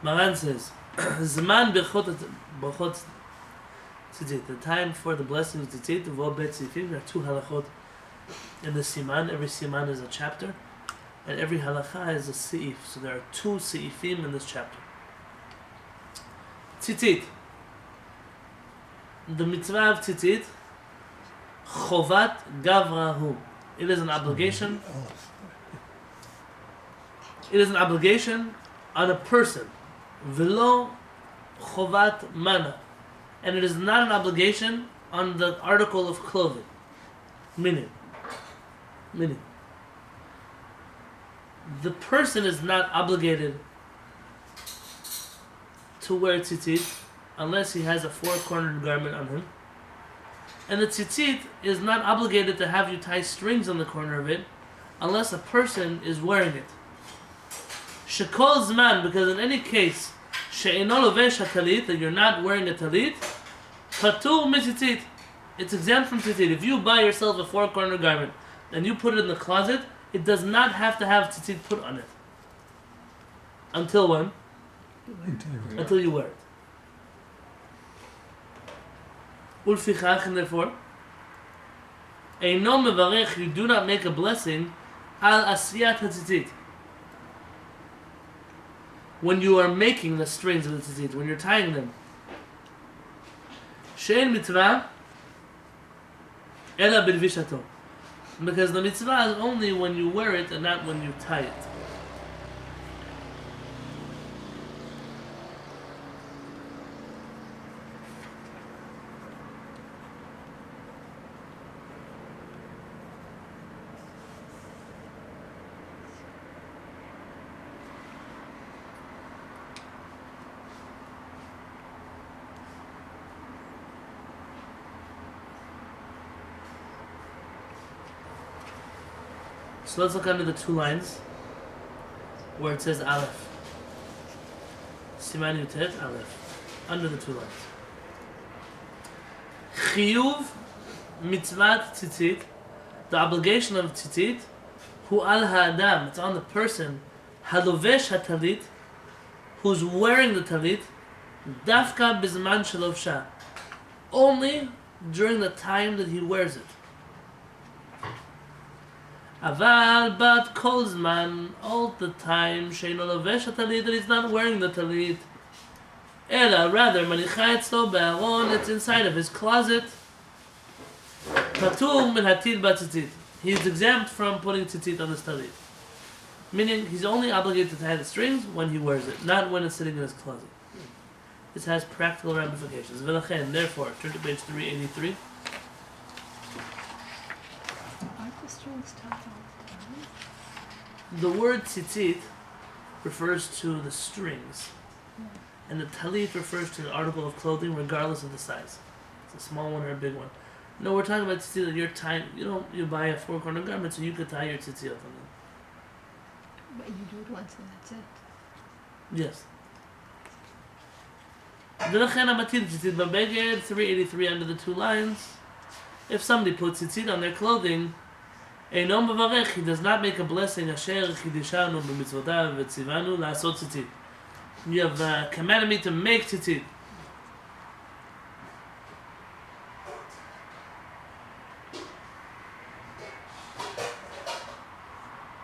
Maran says, Zman b'chot tzitzit. The time for the blessing of tzitzit, v'o bet tzifim. There are 2 halachot in the siman. Every siman is a chapter, and every halacha is a seif. So there are 2 seifim in this chapter. Tzitzit. The mitzvah of tzitzit, chovat gavrahu. It is an obligation. It is an obligation on a person. Velo chovat mana. And it is not an obligation on the article of clothing. Meaning. The person is not obligated to wear tzitzit unless he has a 4-cornered garment on him. And the tzitzit is not obligated to have you tie strings on the corner of it unless a person is wearing it. Shekol zman, because in any case, she'eno lovesh hatalit, that you're not wearing a talit, patur mitzitzit. It's exempt from tzitzit. If you buy yourself a 4-cornered garment and you put it in the closet, it does not have to have tzitzit put on it. Until when? Until you wear it. Ulfichach, and therefore, eino mevarech, you do not make a blessing al asiyat hatzitzit. When you are making the strings of the tzitzit, when you're tying them. Shein mitzvah ela b'lvishato. Because the mitzvah is only when you wear it and not when you tie it. So let's look under the 2 lines where it says Aleph. Siman Yud Tet Aleph. Under the 2 lines. Chiyuv mitzvat tzitzit. The obligation of tzitzit. Hu al ha'adam. It's on the person. Halovesh hatalit. Who's wearing the talit. Dafka bizman shalovsha. Only during the time that he wears it. Aval bat kol zman, all the time, sheino lovesh hatalit, that he's not wearing the talit. Ela, rather, manicha etzlo be'aron, it's inside of his closet. Patur min hatil batzitzit. He is exempt from putting tzitzit on his talit. Meaning, he's only obligated to tie the strings when he wears it, not when it's sitting in his closet. This has practical ramifications. V'lachen, therefore, turn to page 383. Aren't the strings tied all the time? The word tzitzit refers to the strings, and the talit refers to the article of clothing, regardless of the size. It's a small one or a big one. No, we're talking about tzitzit that you're tying. You buy a 4-cornered garment so you could tie your tzitzit on them. But you do it once and that's it. Yes. V'lachen hamatil tzitzit b'beged, 383 under the 2 lines. If somebody puts tzitzit on their clothing, eino mevarech, he does not make a blessing. Asher chidishanu b'mitzvotav v'tzivanu la'asot tzitzit. You have commanded me to make tzitzit.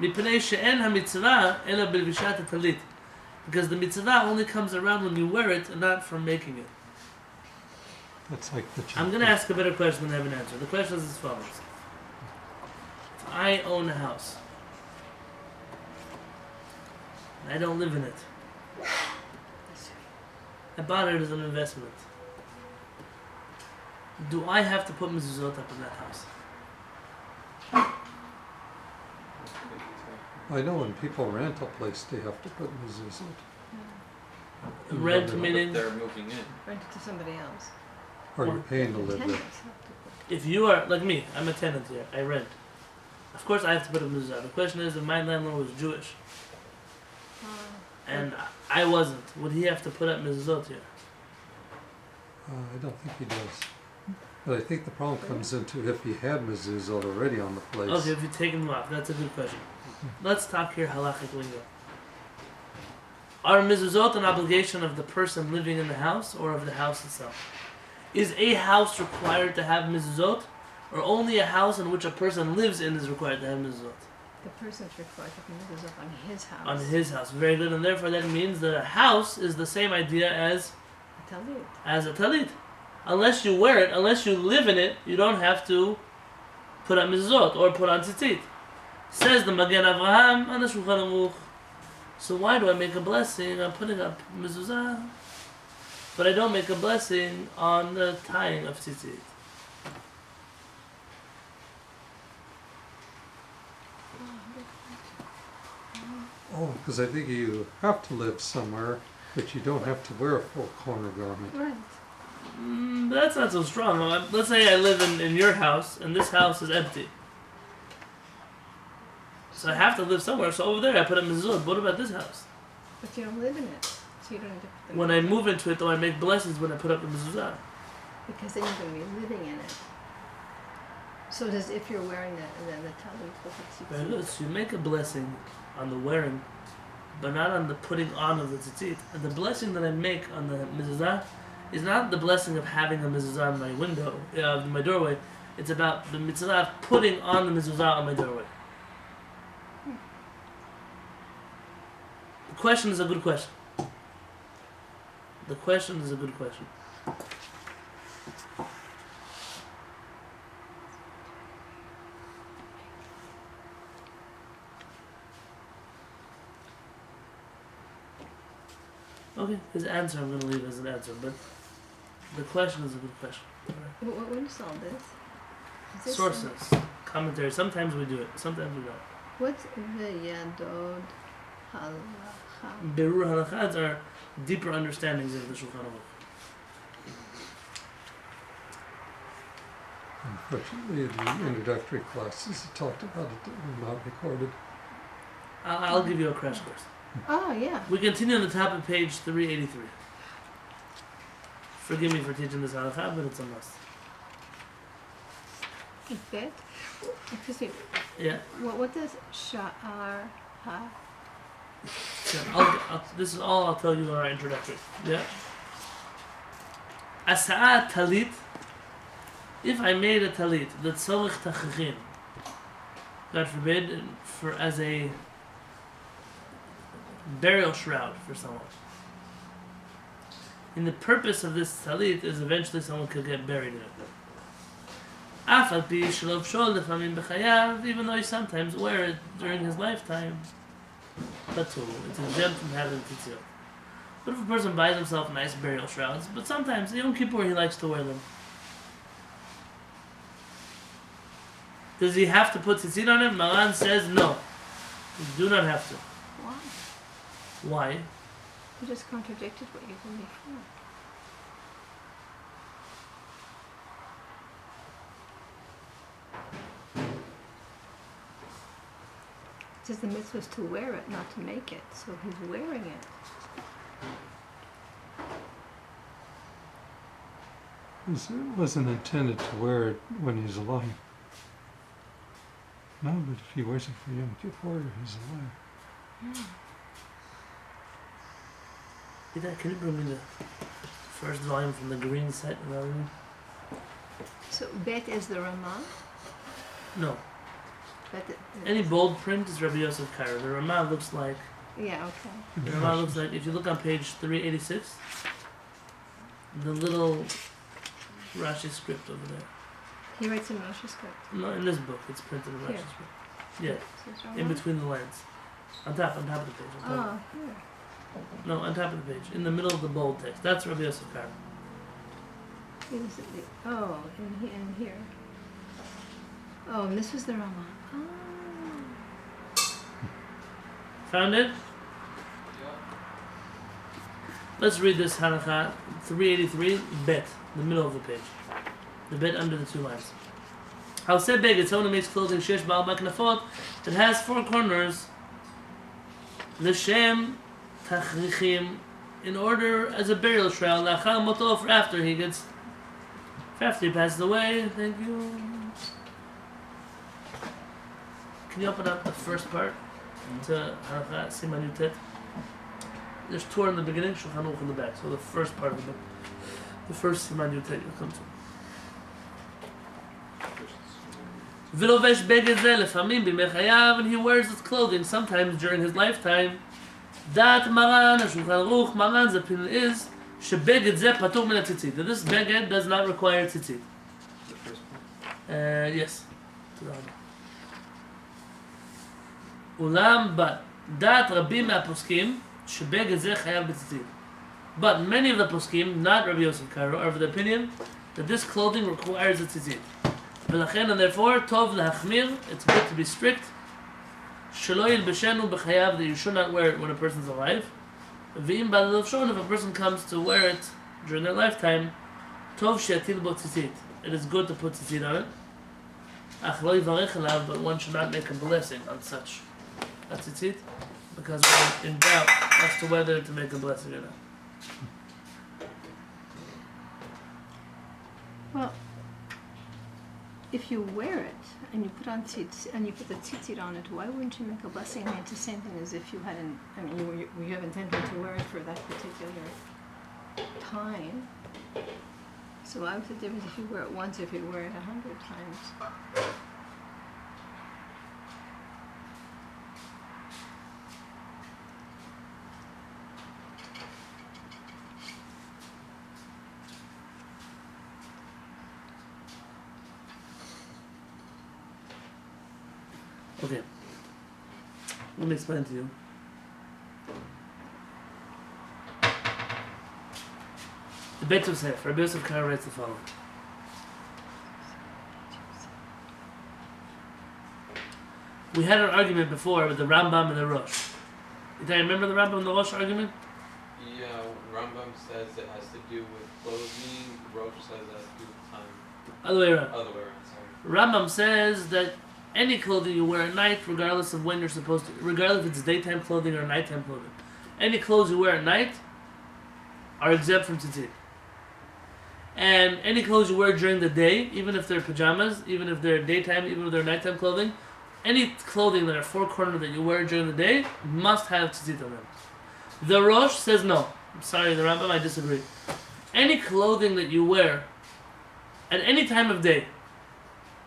Mipnei she'en hamitzvah ela b'lvishat hatalit. Because the mitzvah only comes around when you wear it and not from making it. That's like the I'm going to ask a better question than I have an answer. The question is as follows. If I own a house, and I don't live in it, I bought it as an investment. Do I have to put mezuzot up in that house? I know when people rent a place, they have to put mezuzot. Rent meaning They're moving in. Rent it to somebody else. Or you're paying to live there. Tenants have to put. if you are like me, I'm a tenant here, I rent. Of course I have to put a mezuzah. The question is if my landlord was Jewish and I wasn't, would he have to put up mezuzot here? I don't think he does. But I think the problem comes into if he had mezuzot already on the place. Okay, if you take them off, that's a good question. Let's talk here halachic lingo. Are mezuzot an obligation of the person living in the house or of the house itself? Is a house required to have mezuzot, or only a house in which a person lives in is required to have mezuzot? The person's required to have mezuzot on his house. On his house. Very good. And therefore that means that a house is the same idea as a talit. Unless you wear it, unless you live in it, you don't have to put on mezuzot or put on tzitzit. Says the Magen Avraham on the Shulchan Aruch. So why do I make a blessing on putting up mezuzah, but I don't make a blessing on the tying of tzitzit? Oh, because I think you have to live somewhere, but you don't have to wear a full corner garment. Right. That's not so strong. Let's say I live in your house, and this house is empty. So I have to live somewhere. So over there I put a mezuzah. What about this house? But you don't live in it, so you don't have to put them When I move into it, though, I make blessings when I put up the mezuzah. because then you're going to be living in it. So does if you're wearing the talit with the Very tzitzit? good. So you make a blessing on the wearing, but not on the putting on of the tzitzit. And the blessing that I make on the mezuzah is not the blessing of having a mezuzah on my window, my doorway. It's about the mitzvah of putting on the mezuzah on my doorway. The question is a good question. The question is a good question. Okay, his answer I'm going to leave as an answer, but the question is a good question. What is all this? Is this Sources, commentary. Sometimes we do it, sometimes we don't. What's the Yadod Halacha? Berur halachas are deeper understandings of the Shulchan Aruch. Unfortunately, in the introductory classes, it talked about it that were not recorded. I'll give you a crash course. Oh, yeah. We continue on the top of page 383. Forgive me for teaching this halakha, but it's a must. Bet. Excuse me. Yeah. What does Shaar have? So this is all I'll tell you in our introductory. Yeah. Asa'at talit. If I made a talit that tzorich tachachin, God forbid, as a burial shroud for someone. And the purpose of this talit is eventually someone could get buried in it. Af al pi shelov shol lefamim b'chayav, even though you sometimes wear it during his lifetime. Patur, it's exempt from having tzitzit. What if a person buys himself nice burial shrouds, but sometimes Yom Kippur he likes to wear them? Does he have to put tzitzit on it? Maran says no. You do not have to. Why? Why? You just contradicted what you did before. It says the mitzvah is to wear it, not to make it. So he's wearing it. It wasn't intended to wear it when he's alive. No, but if he wears it for Yom Kippur, he's alive. Can you bring me the first volume from the green set? So Bet is the Ramah? No. Bet Any bold print is Rabbi Yosef Cairo. The Ramah looks like. Yeah, okay. The Ramah looks like. If you look on page 386, the little Rashi script over there. He writes in Rashi script. No, in this book, it's printed in Rashi Here. script. Yeah, So it's in Ramah? between the lines, on top of the page. On top. Oh, here. No, on top of the page, in the middle of the bold text. That's Rabbi Yosef Cairo. Is it oh, in here. Oh, and this was the Ramah. Oh. Found it? Let's read this halakha 383 bet, the middle of the page. The bet under the two lines. How said beg, it's someone who makes clothing shesh ba'al maknafot that has four corners. L'shem tachrichim, in order as a burial shroud. Lachal moto, for after he passes away. Thank you. Can you open up the first part to halakha Siman Yud Tet? There's Torah in the beginning, Shulchan Aruch in the back. So the first part of the book. The first Siman Yud Tet you'll come to. ולובש בגד זה לפעמים בימי חייו, and he wears his clothing sometimes during his lifetime. דעת מרן, השולחן ערוך, מרן, the opinion is, שבגד זה פטור מן הציצית. That this beged does not require tzitzit. The first one. Yes. תודה רבה. אולם, but, דעת רבים מהפוסקים, שבגד זה חייב בציצית. But many of the poskim, not Rabbi Yosef Karo, are of the opinion that this clothing requires a tzitzit. ולכן, and therefore, tov להחמיר, it's good to be strict. שלא ילבשנו בחייו, that you should not wear it when a person is alive. ואם בא ללבשון, if a person comes to wear it during their lifetime, tov שיטיל בו tzitzit. It is good to put tzitzit on it. אך לא יברך עליו, but one should not make a blessing on such a tzitzit, because we're in doubt as to whether to make a blessing or not. Well, if you wear it and you put on and you put the tzitzit on it, why wouldn't you make a blessing? I mean, it's the same thing as if you hadn't. I mean, you have intention to wear it for that particular time. So why was the difference if you wear it once if you wear it 100 times? Okay. Let me explain to you. The Beit Yosef, Rabbi Yosef Karo writes the following. We had an argument before with the Rambam and the Rosh. Do you remember the Rambam and the Rosh argument? Yeah, Rambam says it has to do with clothing, Rosh says it has to do with time. Other way around. Other way around, sorry. Rambam says that any clothing you wear at night, regardless of when you're supposed to, regardless if it's daytime clothing or nighttime clothing, any clothes you wear at night are exempt from tzitzit. And any clothes you wear during the day, even if they're pajamas, even if they're daytime, even if they're nighttime clothing, any clothing that are four-cornered that you wear during the day must have tzitzit on them. The Rosh says no. I'm sorry, the Rambam, I disagree. Any clothing that you wear at any time of day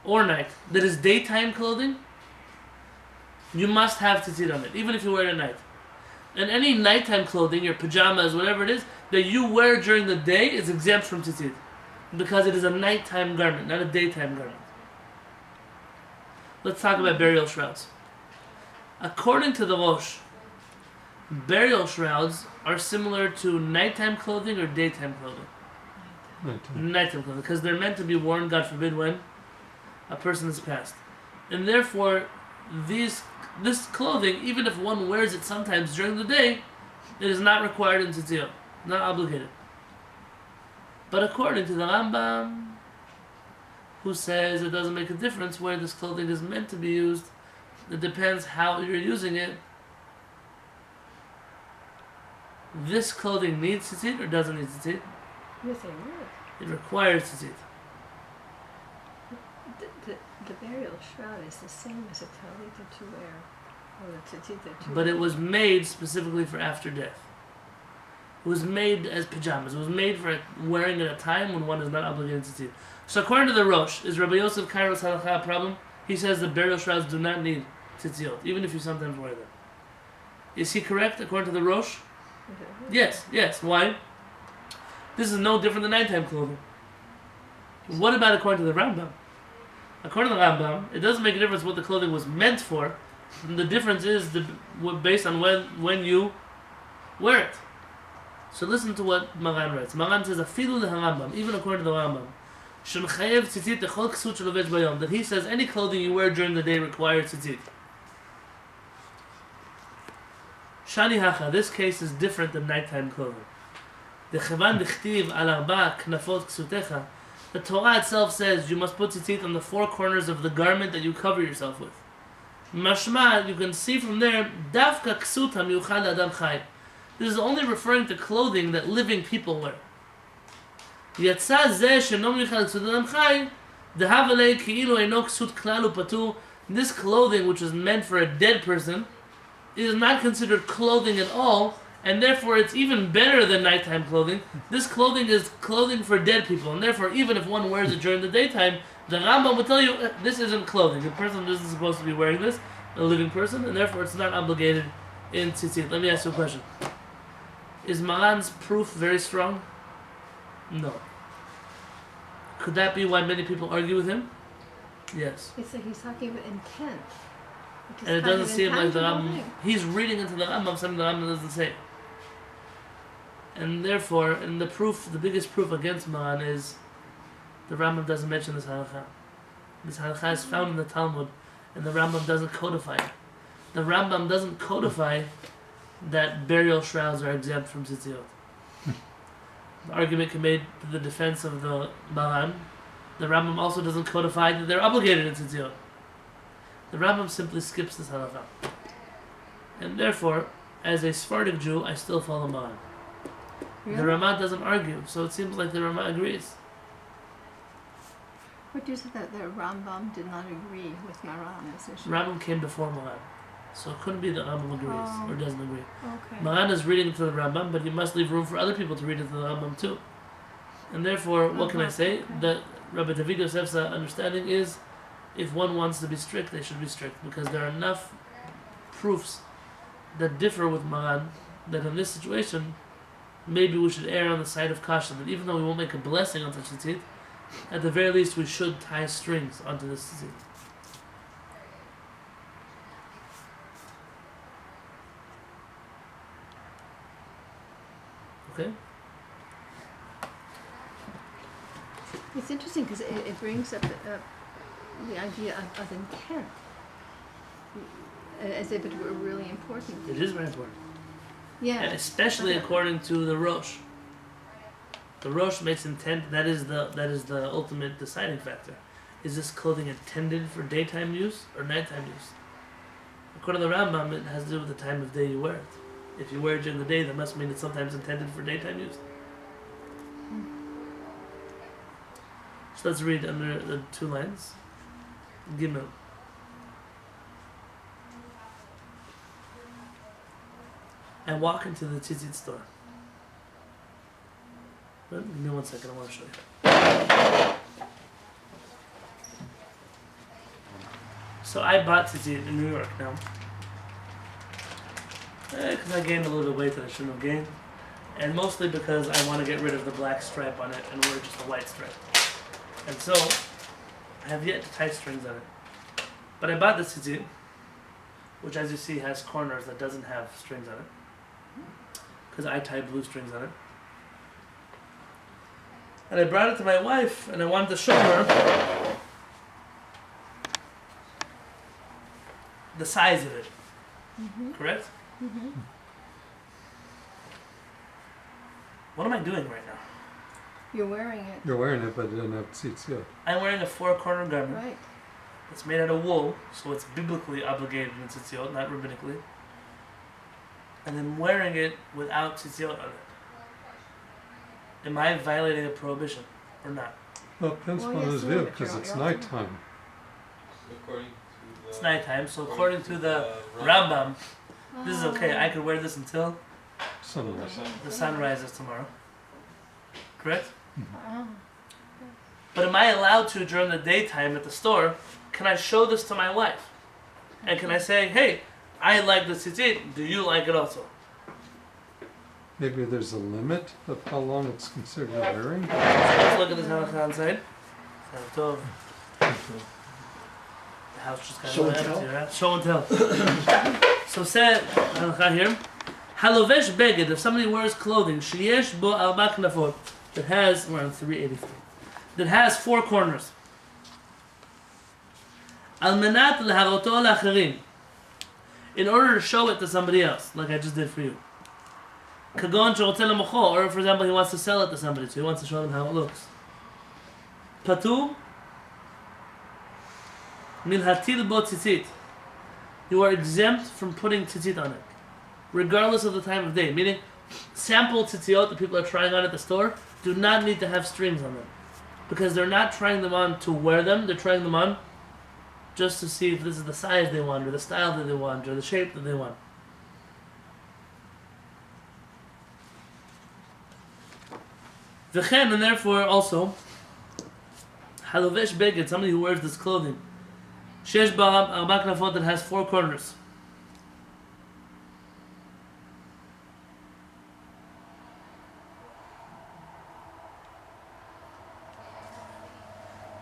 or night that is daytime clothing, you must have tzitzit on it, even if you wear it at night. And any nighttime clothing, your pajamas, whatever it is, that you wear during the day is exempt from tzitzit, because it is a nighttime garment, not a daytime garment. Let's talk about burial shrouds. According to the Rosh, burial shrouds are similar to nighttime clothing or daytime clothing. Nighttime clothing, because they're meant to be worn, God forbid, when a person is passed. And therefore, this clothing, even if one wears it sometimes during the day, it is not required in tzitzit, not obligated. But according to the Rambam, who says it doesn't make a difference where this clothing is meant to be used, it depends how you're using it. This clothing needs tzitzit or doesn't need tzitzit? Yes, I would. It requires tzitzit. The burial shroud is the same as a talit that you wear, or the tzitzit that you But wear. it was made specifically for after death. It was made as pajamas. It was made for wearing at a time when one is not obligated to tzitzit. So according to the Rosh, is Rabbi Yosef Kairo's halakha a problem? He says the burial shrouds do not need tzitzit, even if you sometimes wear them. Is he correct according to the Rosh? Yes. Why? This is no different than nighttime clothing. What about according to the Rambam? According to the Rambam, it doesn't make a difference what the clothing was meant for. The difference is based on when you wear it. So listen to what Maran writes. Maran says, "Afilu leHarambam," even according to the Rambam, "Shemechayev tzitzit techol ksut shelovesh bayom," that he says any clothing you wear during the day requires tzitzit. Shani hacha, this case is different than nighttime clothing. Dechevan dichtiv al arba knafot ksutecha. The Torah itself says you must put tzitzit on the four corners of the garment that you cover yourself with. Mashma, you can see from there, davka ksut hamiyuchad adam chai. This is only referring to clothing that living people wear. Yatsa zeh sheno miyuchad ksut adam chai, dehavalei ki'ilu eino ksut klal upatur. This clothing, which is meant for a dead person, is not considered clothing at all, And therefore, it's even better than nighttime clothing. This clothing is clothing for dead people, and therefore, even if one wears it during the daytime, the Rambam will tell you this isn't clothing. The person isn't supposed to be wearing this, a living person, and therefore, it's not obligated in tzitzit. Let me ask you a question: is Maran's proof very strong? No. Could that be why many people argue with him? Yes. It's like he's talking about intent. which is And it kind doesn't of seem like the intangible Rambam. thing. He's reading into the Rambam something the Rambam doesn't say. And therefore, and the biggest proof against Maran is the Rambam doesn't mention this halakha. This halakha is found in the Talmud, and the Rambam doesn't codify it. The Rambam doesn't codify that burial shrouds are exempt from tzitziot. The argument can be made to the defense of the Maran. The Rambam also doesn't codify that they're obligated in tzitziot. The Rambam simply skips this halakha. And therefore, as a Sephardic Jew, I still follow Maran. Really? The Ramah doesn't argue, so it seems like the Ramah agrees. What you said that the Rambam did not agree with Maran on this issue. Rambam came before Maran, so it couldn't be that Rambam agrees or doesn't agree. Okay. Maran is reading into the Rambam, but you must leave room for other people to read into the Rambam too. And therefore, what can I say? Okay. That Rabbi David Yosef's understanding is, if one wants to be strict, they should be strict, because there are enough proofs that differ with Maran that in this situation, maybe we should err on the side of caution. That even though we won't make a blessing on such a tzit, at the very least we should tie strings onto this tzit. Okay? It's interesting because it brings up the idea of intent, as if it were really important. It is very important. Yeah. And especially according to the Rosh. The Rosh makes intent, that is the ultimate deciding factor. Is this clothing intended for daytime use or nighttime use? According to the Rambam, it has to do with the time of day you wear it. If you wear it during the day, that must mean it's sometimes intended for daytime use. So let's read under the two lines. Gimel. I walk into the tzitzit store. Well, give me 1 second, I want to show you. So I bought tzitzit in New York now. Because I gained a little bit of weight that I shouldn't have gained. And mostly because I want to get rid of the black stripe on it and wear just a white stripe. And so, I have yet to tie strings on it. But I bought this tzitzit, which as you see has corners that doesn't have strings on it. Because I tie blue strings on it. And I brought it to my wife and I wanted to show her the size of it. Mm-hmm. Correct? Mm-hmm. What am I doing right now? You're wearing it. You're wearing it, but it doesn't have tzitzit. I'm wearing a 4-corner garment. Right. It's made out of wool, so it's biblically obligated in tzitziot, not rabbinically. And I'm wearing it without tzitziot on it. Am I violating a prohibition or not? Well, it depends Well, on yes, his no, view, but because you're- it's you're- nighttime. According to the, It's nighttime, so according to the Rambam, Rambam, this is okay. I could wear this until Sunrise. the sun rises tomorrow. Correct? Ah. But am I allowed to, during the daytime at the store, can I show this to my wife? And can I say, hey, I like the tzitzit, do you like it also? Maybe there's a limit of how long it's considered wearing. So let's look at this halakha inside. Tov. The house just got Show and empty, tell? right? Show and tell. So said halakha here. Halovesh beged, if somebody wears clothing, sheyesh bo arba knafot, that has, we're on 383, that has 4 corners. Al menat leharoto lacharim, in order to show it to somebody else, like I just did for you. Kagon shorotze lemocho, or for example, he wants to sell it to somebody, so he wants to show them how it looks. Patur milhatil bo tzitzit, you are exempt from putting tzitzit on it, regardless of the time of day. Meaning, sample tzitziot that people are trying on at the store do not need to have strings on them, because they're not trying them on to wear them. They're trying them on just to see if this is the size they want, or the style that they want, or the shape that they want. V'chen, and therefore also, halovesh beged, somebody who wears this clothing, shesh ba arba knafot, that has 4 corners.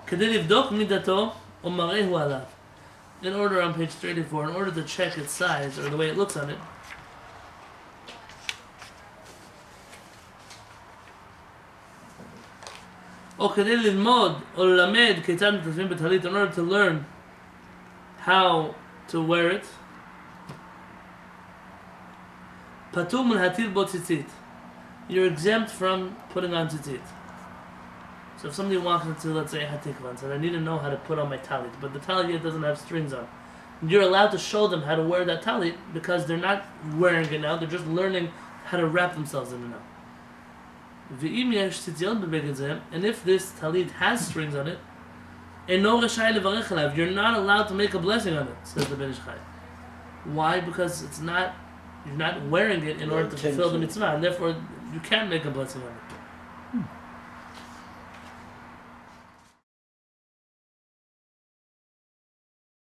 כדי לבדוק מידתו ומראהו עליו. In order, on page 34, in order to check its size or the way it looks on it, או כדי ללמוד או ללמד כיצד מתיישבים בטלית, in order to learn how to wear it, פטור מלהטיל בו ציצית. You're exempt from putting on tzitzit. So if somebody walks into, let's say, Hatikva and says, I need to know how to put on my talit, but the talit yet doesn't have strings on, you're allowed to show them how to wear that talit because they're not wearing it now, they're just learning how to wrap themselves in it now. V'im yesh tzitziot bebeged zeh, and if this talit has strings on it, eno reshai levarech alav, you're not allowed to make a blessing on it, says the Ben Ish Chai. Why? Because it's not, you're not wearing it in order to fulfill the mitzvah, and therefore you can't make a blessing on it.